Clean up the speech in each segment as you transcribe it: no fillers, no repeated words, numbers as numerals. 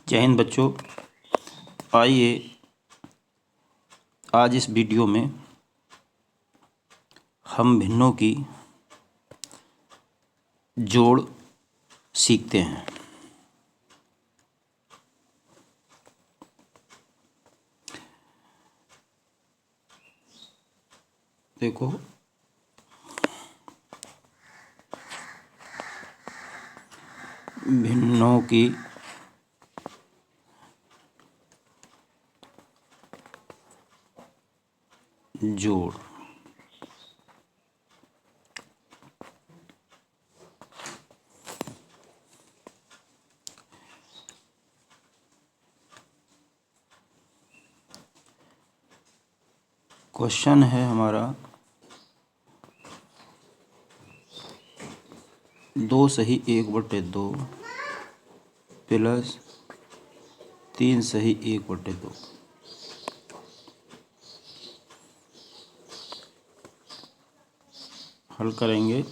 जय हिंद बच्चों। आइए आज इस वीडियो में हम भिन्नों की जोड़ सीखते हैं। देखो, भिन्नों की जोड़। क्वेश्चन है हमारा 2 सही 1/2 प्लस 3 सही 1/2। हल करेंगे।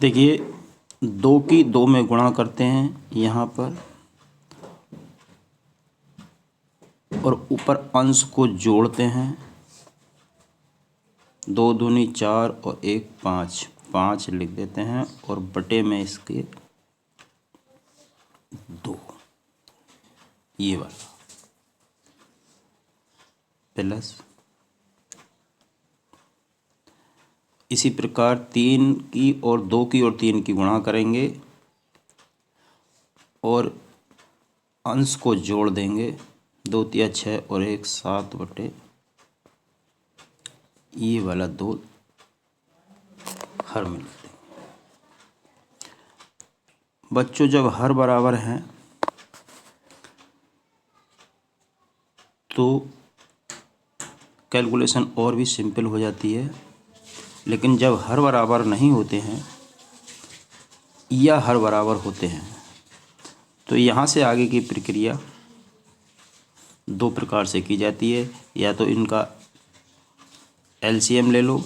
देखिए, 2 की 2 में गुणा करते हैं यहाँ पर, और ऊपर अंश को जोड़ते हैं। 2 दूनी 4 और 1 5, 5 लिख देते हैं और बटे में इसके 2, ये वाला प्लस। इसी प्रकार 3 की और 2 की और 3 की गुणा करेंगे और अंश को जोड़ देंगे। 2 तिया 6 और 1 7 बटे ये वाला 2 हर में लिख देंगे। बच्चों, जब हर बराबर हैं तो कैलकुलेशन और भी सिंपल हो जाती है, लेकिन जब हर बराबर नहीं होते हैं या हर बराबर होते हैं तो यहाँ से आगे की प्रक्रिया 2 प्रकार से की जाती है। या तो इनका एलसीएम ले लो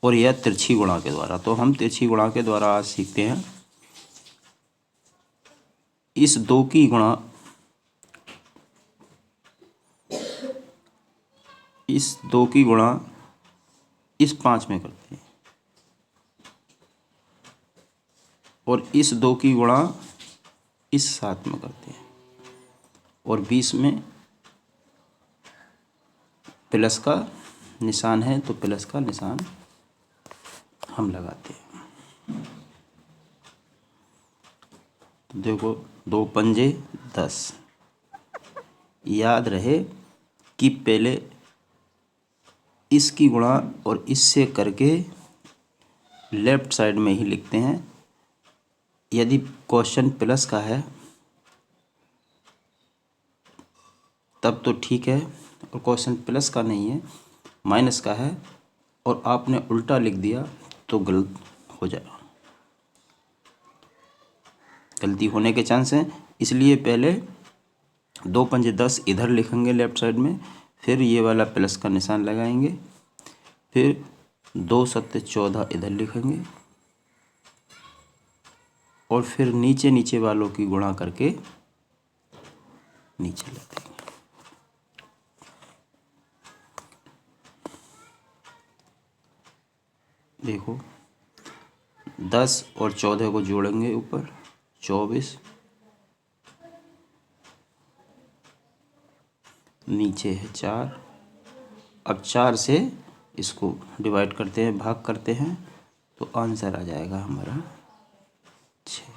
और यह तिरछी गुणा के द्वारा। तो हम तिरछी गुणा के द्वारा आज सीखते हैं। इस 2 की गुणा इस 5 में करते हैं और इस 2 की गुणा इस 7 में करते हैं और 20 में प्लस का निशान है तो प्लस का निशान हम लगाते हैं। तो देखो, 2 पंजे 10। याद रहे कि पहले इसकी गुणा और इससे करके लेफ्ट साइड में ही लिखते हैं। यदि क्वेश्चन प्लस का है तब तो ठीक है, और क्वेश्चन प्लस का नहीं है, माइनस का है और आपने उल्टा लिख दिया तो गलत हो जाएगा, गलती होने के चांस हैं। इसलिए पहले 2 पंजे 10 इधर लिखेंगे लेफ्ट साइड में, फिर ये वाला प्लस का निशान लगाएंगे, फिर 2 सत्ते 14 इधर लिखेंगे और फिर नीचे नीचे वालों की गुणा करके नीचे लिख देंगे। देखो, 10 और 14 को जोड़ेंगे ऊपर 24, नीचे है 4। अब 4 से इसको डिवाइड करते हैं, भाग करते हैं, तो आंसर आ जाएगा हमारा 6।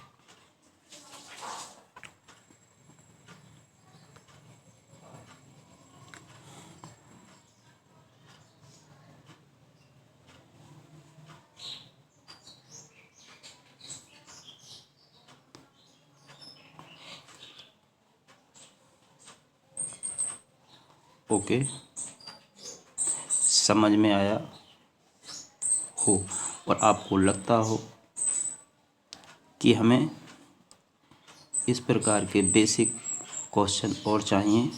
ओके, समझ में आया हो और आपको लगता हो कि हमें इस प्रकार के बेसिक क्वेश्चन और चाहिए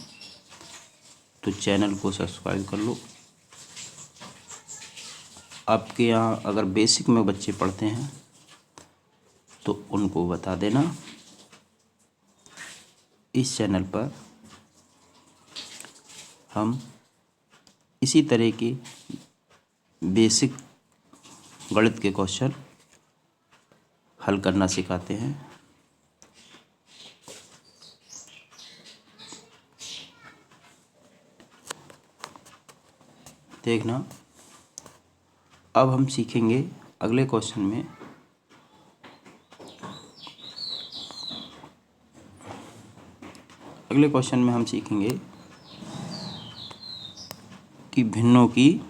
तो चैनल को सब्सक्राइब कर लो। आपके यहाँ अगर बेसिक में बच्चे पढ़ते हैं तो उनको बता देना। इस चैनल पर हम इसी तरह के बेसिक गणित के क्वेश्चन हल करना सिखाते हैं। देखना, अब हम सीखेंगे अगले क्वेश्चन में हम सीखेंगे कि भिन्नों की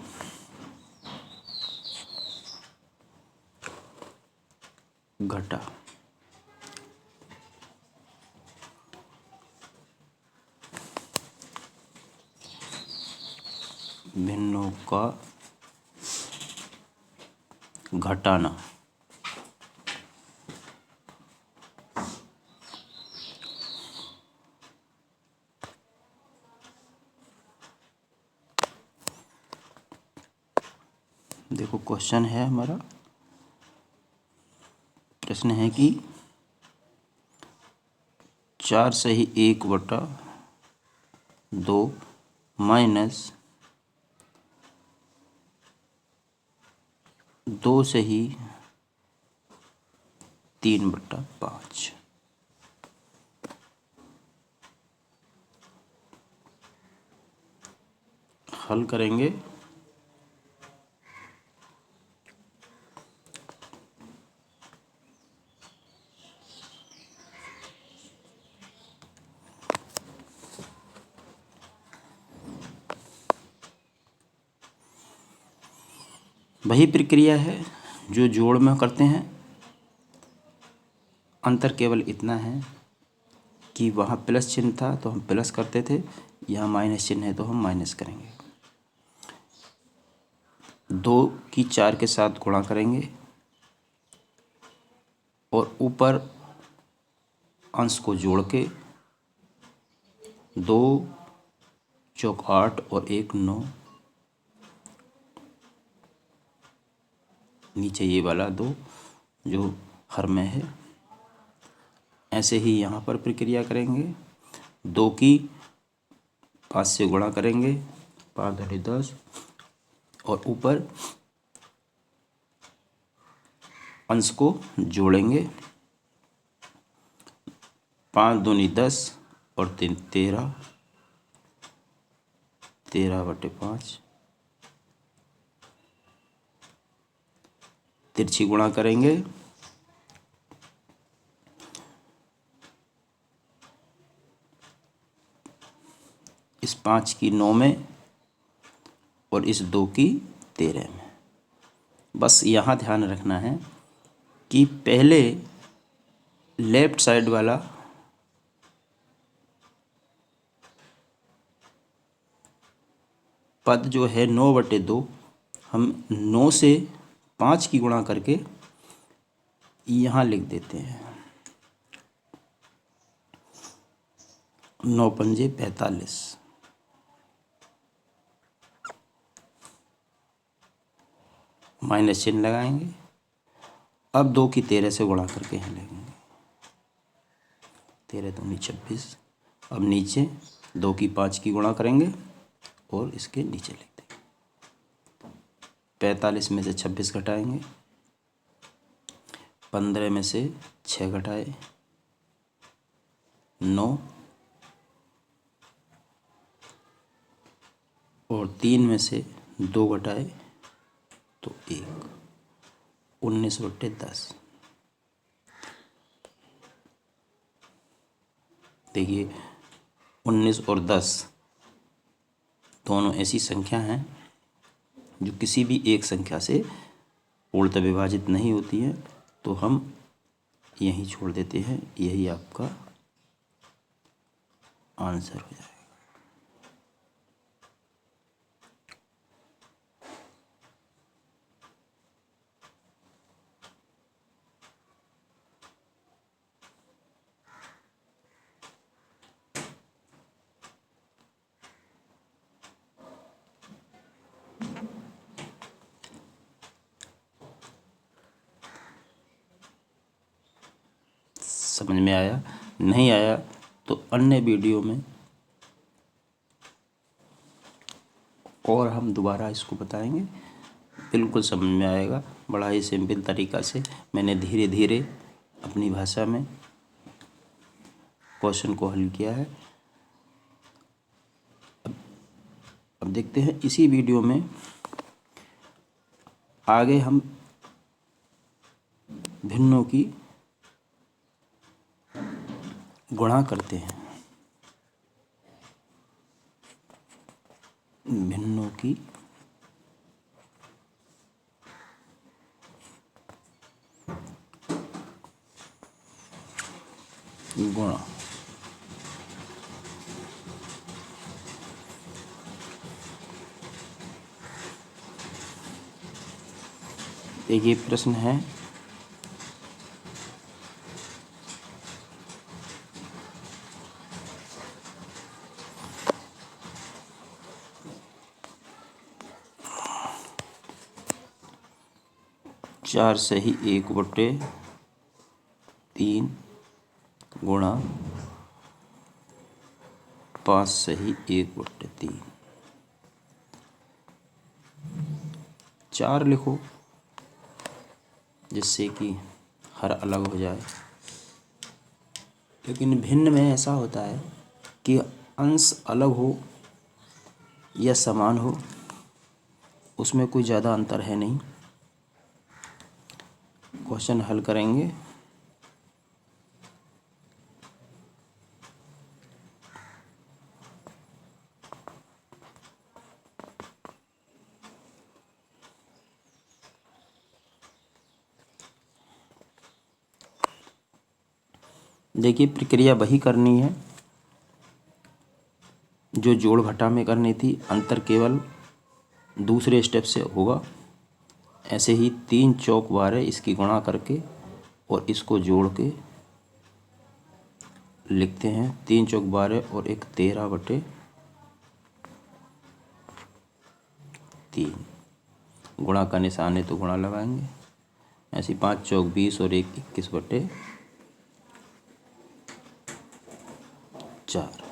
घटा। भिन्नों का घटाना। देखो क्वेश्चन है हमारा, प्रश्न है कि 4 सही 1/2 माइनस 2 सही 3/5। हल करेंगे। वही प्रक्रिया है जो जोड़ में करते हैं। अंतर केवल इतना है कि वहाँ प्लस चिन्ह था तो हम प्लस करते थे, यहाँ माइनस चिन्ह है तो हम माइनस करेंगे। 2 की 4 के साथ गुणा करेंगे और ऊपर अंश को जोड़ के 2 चौक 8 और 1 9, नीचे ये वाला 2 जो हर में है। ऐसे ही यहाँ पर प्रक्रिया करेंगे। 2 की 5 से गुणा करेंगे, 5 दूनी 10, और ऊपर अंश को जोड़ेंगे। 5 दूनी 10 और 3 13, 13/5। तिरछी गुणा करेंगे, इस 5 की 9 में और इस 2 की 13 में। बस यहाँ ध्यान रखना है कि पहले लेफ्ट साइड वाला पद जो है 9/2, हम 9 से 5 की गुणा करके यहाँ लिख देते हैं। 9 पंजे 45, माइनस चिन्ह लगाएंगे। अब 2 की 13 से गुणा करके यहाँ लगेंगे, 13 दूनी 26। अब नीचे 2 की 5 की गुणा करेंगे और इसके नीचे लिख देंगे। 45 में से 26 घटाएंगे, 15 में से 6 घटाए 9, और 3 में से 2 घटाए तो 1, 19/10। देखिए 19 और 10 दोनों ऐसी संख्या हैं जो किसी भी एक संख्या से पूर्णतः विभाजित नहीं होती है, तो हम यहीं छोड़ देते हैं। यही आपका आंसर हो जाएगा। समझ में आया, नहीं आया तो अन्य वीडियो में और हम दोबारा इसको बताएंगे, बिल्कुल समझ में आएगा। बड़ा ही सिंपल तरीक़ा से मैंने धीरे धीरे अपनी भाषा में क्वेश्चन को हल किया है। अब देखते हैं इसी वीडियो में आगे हम भिन्नों की गुणा करते हैं, भिन्नों की गुणा। एक ये प्रश्न है, चार सही 1/3 गुणा 5 सही 1/3। 4 लिखो जिससे कि हर अलग हो जाए। लेकिन भिन्न में ऐसा होता है कि अंश अलग हो या समान हो, उसमें कोई ज़्यादा अंतर है नहीं। क्वेश्चन हल करेंगे। देखिए प्रक्रिया वही करनी है जो जोड़ घटा में करनी थी, अंतर केवल दूसरे स्टेप से होगा। ऐसे ही 3 चौक 12 इसकी गुणा करके और इसको जोड़ के लिखते हैं। 3 चौक 12 और एक 13/3। गुणा का निशान है तो गुणा लगाएंगे। ऐसे 5 चौक 20 और एक 21/4।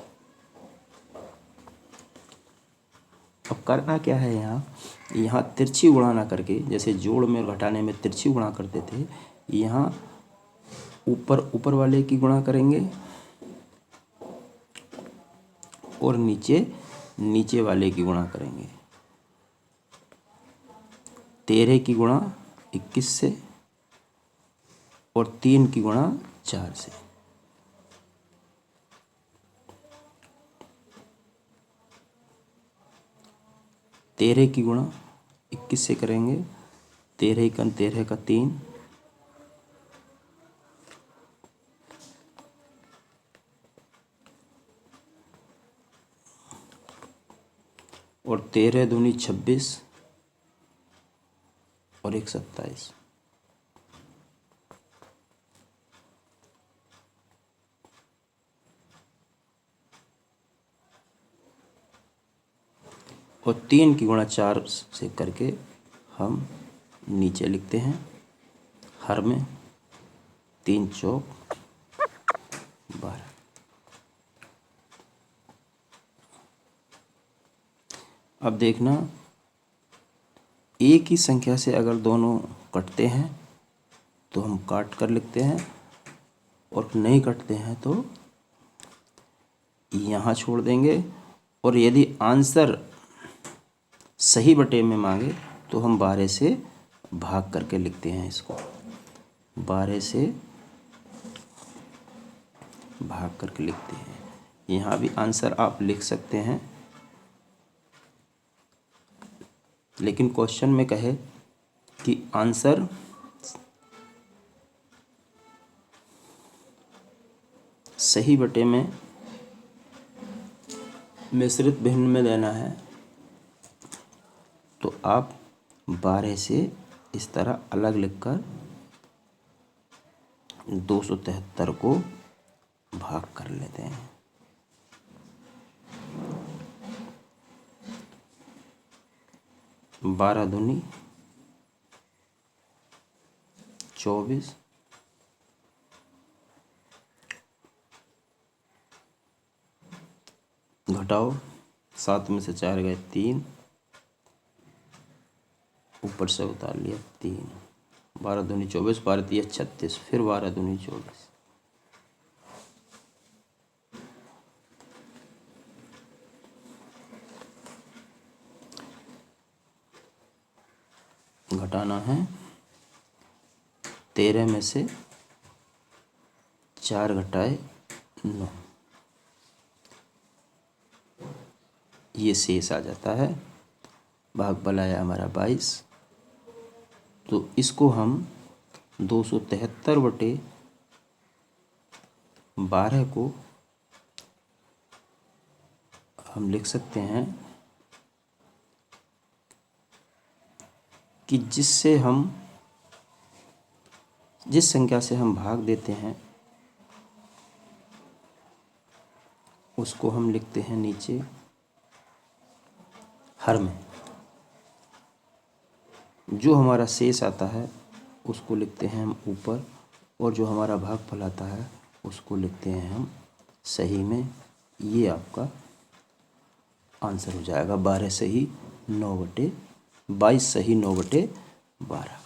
अब करना क्या है, यहाँ तिरछी गुणा ना करके, जैसे जोड़ में और घटाने में तिरछी गुणा करते थे, यहाँ ऊपर वाले की गुणा करेंगे और नीचे वाले की गुणा करेंगे। 13 की गुणा 21 से और 3 की गुणा 4 से। तेरह की गुणा 21 से करेंगे। 13 का 13 का 3 और 13 दूनी 26 और एक 27। और 3 की गुणा 4 से करके हम नीचे लिखते हैं हर में 3 चौक 12। अब देखना, एक ही संख्या से अगर दोनों कटते हैं तो हम काट कर लिखते हैं, और नहीं कटते हैं तो यहाँ छोड़ देंगे। और यदि आंसर सही बटे में मांगे तो हम 12 से भाग करके लिखते हैं। इसको 12 से भाग करके लिखते हैं। यहाँ भी आंसर आप लिख सकते हैं, लेकिन क्वेश्चन में कहे कि आंसर सही बटे में मिश्रित भिन्न में देना है, तो आप 12 से इस तरह अलग लिखकर 273 को भाग कर लेते हैं। बारह दूनी 24 घटाओ, 7 में से 4 गए 3, ऊपर से उतार लिया 3, 12 दूनी 24, 12 तिया 36, फिर 12 दूनी 24। घटाना है, 13 में से 4 घटाए 9, ये शेष आ जाता है। भागफल आया हमारा 22। तो इसको हम 273/12 को हम लिख सकते हैं कि जिस संख्या से हम भाग देते हैं उसको हम लिखते हैं नीचे हर में, जो हमारा शेष आता है उसको लिखते हैं हम ऊपर, और जो हमारा भागफल आता है उसको लिखते हैं हम सही में। ये आपका आंसर हो जाएगा 12 सही 22 सही 9/12।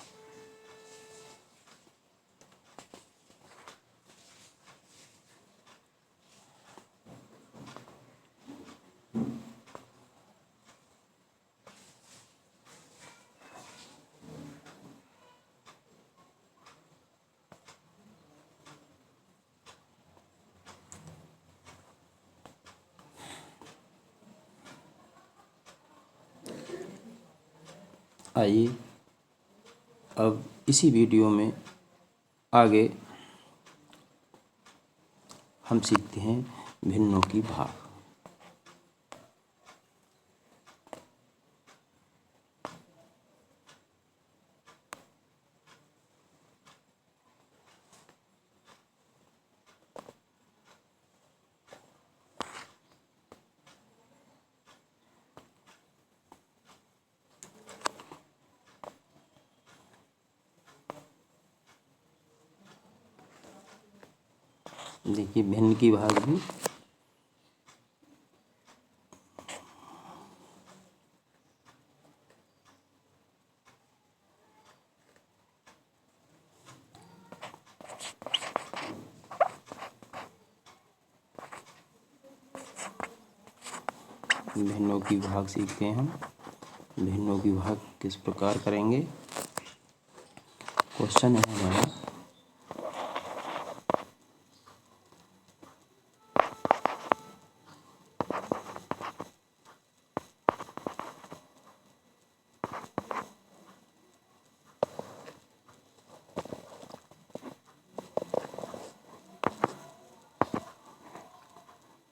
आइए अब इसी वीडियो में आगे हम सीखते हैं भिन्नों की भाग। देखिए भिन्न की भाग भी भिन्नों की भाग सीखते हैं हम। भिन्नों की भाग किस प्रकार करेंगे। क्वेश्चन है हमारा,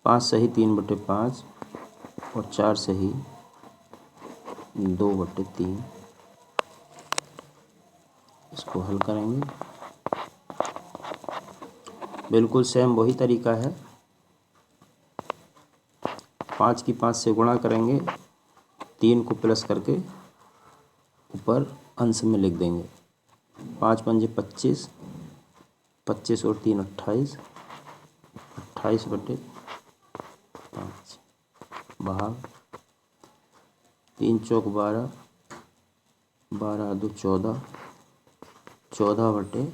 पाँच सही 3/5 और 4 सही 2/3। इसको हल करेंगे। बिल्कुल सेम वही तरीका है। 5 की 5 से गुणा करेंगे, 3 को प्लस करके ऊपर अंश में लिख देंगे। 5 पंजे 25, 25 और 3 28, 28/5 भाग 3 चौक 12, 12 दो 14, 14/3।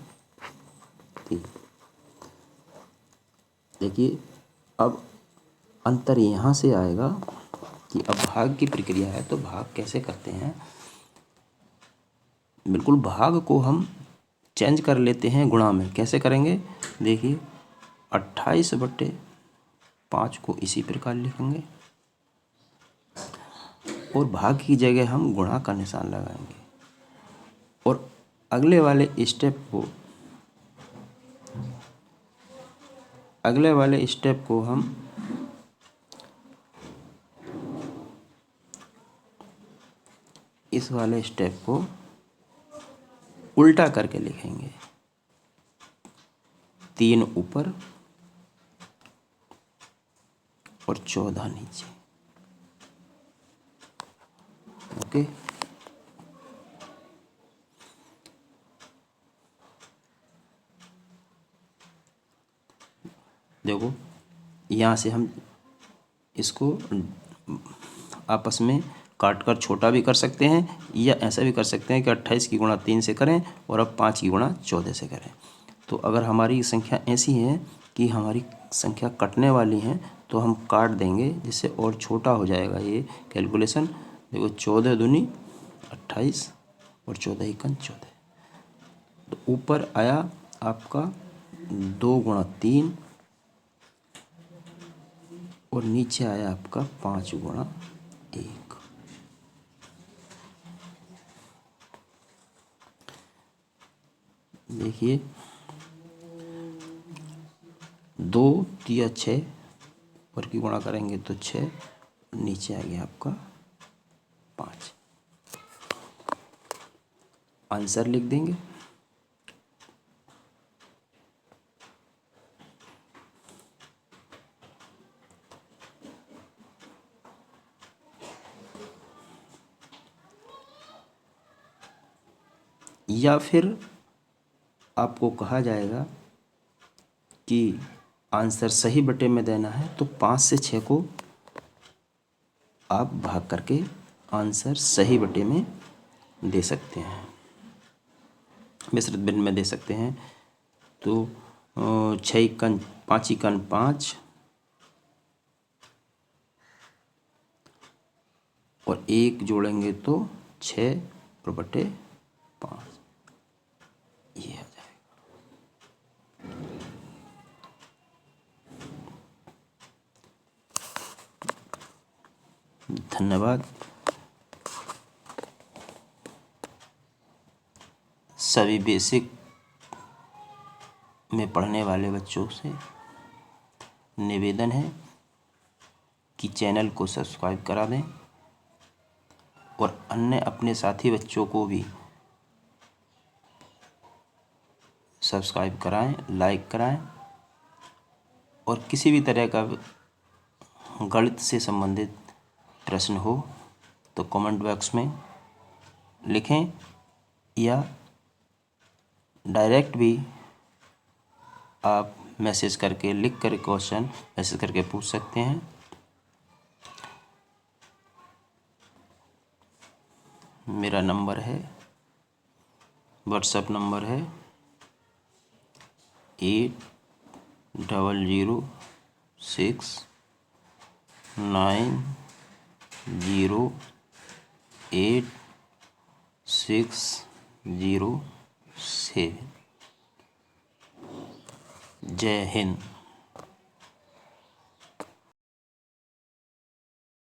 देखिए अब अंतर यहाँ से आएगा कि अब भाग की प्रक्रिया है तो भाग कैसे करते हैं। बिल्कुल भाग को हम चेंज कर लेते हैं गुणा में। कैसे करेंगे देखिए, 28/5 को इसी प्रकार लिखेंगे और भाग की जगह हम गुणा का निशान लगाएंगे और अगले वाले स्टेप को हम इस वाले स्टेप को उल्टा करके लिखेंगे। 3 ऊपर और 14 नीचे। ओके, देखो यहाँ से हम इसको आपस में काट कर छोटा भी कर सकते हैं या ऐसा भी कर सकते हैं कि 28 की गुणा 3 से करें और अब 5 की गुणा 14 से करें। तो अगर हमारी संख्या ऐसी है कि हमारी संख्या कटने वाली है तो हम काट देंगे, जिससे और छोटा हो जाएगा ये कैलकुलेशन। देखो 14 दूनी 28 और 14 एकम 14, तो ऊपर आया आपका 2 गुणा 3 और नीचे आया आपका 5 गुणा 1। देखिए 2 तिया 6 पर की गुणा करेंगे तो 6, नीचे आ गया आपका 5। आंसर लिख देंगे। या फिर आपको कहा जाएगा कि आंसर सही बटे में देना है तो 5 से 6 को आप भाग करके आंसर सही बटे में दे सकते हैं, मिश्रित भिन्न में दे सकते हैं। तो 6 एकन 5 एकन 5 और 1 जोड़ेंगे तो 6 और बटे 5, ये आ जाएगा। धन्यवाद। सभी बेसिक में पढ़ने वाले बच्चों से निवेदन है कि चैनल को सब्सक्राइब करा दें और अन्य अपने साथी बच्चों को भी सब्सक्राइब कराएं, लाइक कराएं। और किसी भी तरह का गणित से संबंधित प्रश्न हो तो कमेंट बॉक्स में लिखें या डायरेक्ट भी आप मैसेज करके लिख कर क्वेश्चन मैसेज करके पूछ सकते हैं। मेरा नंबर है, व्हाट्सएप नंबर है 8006908607। जय हिंद।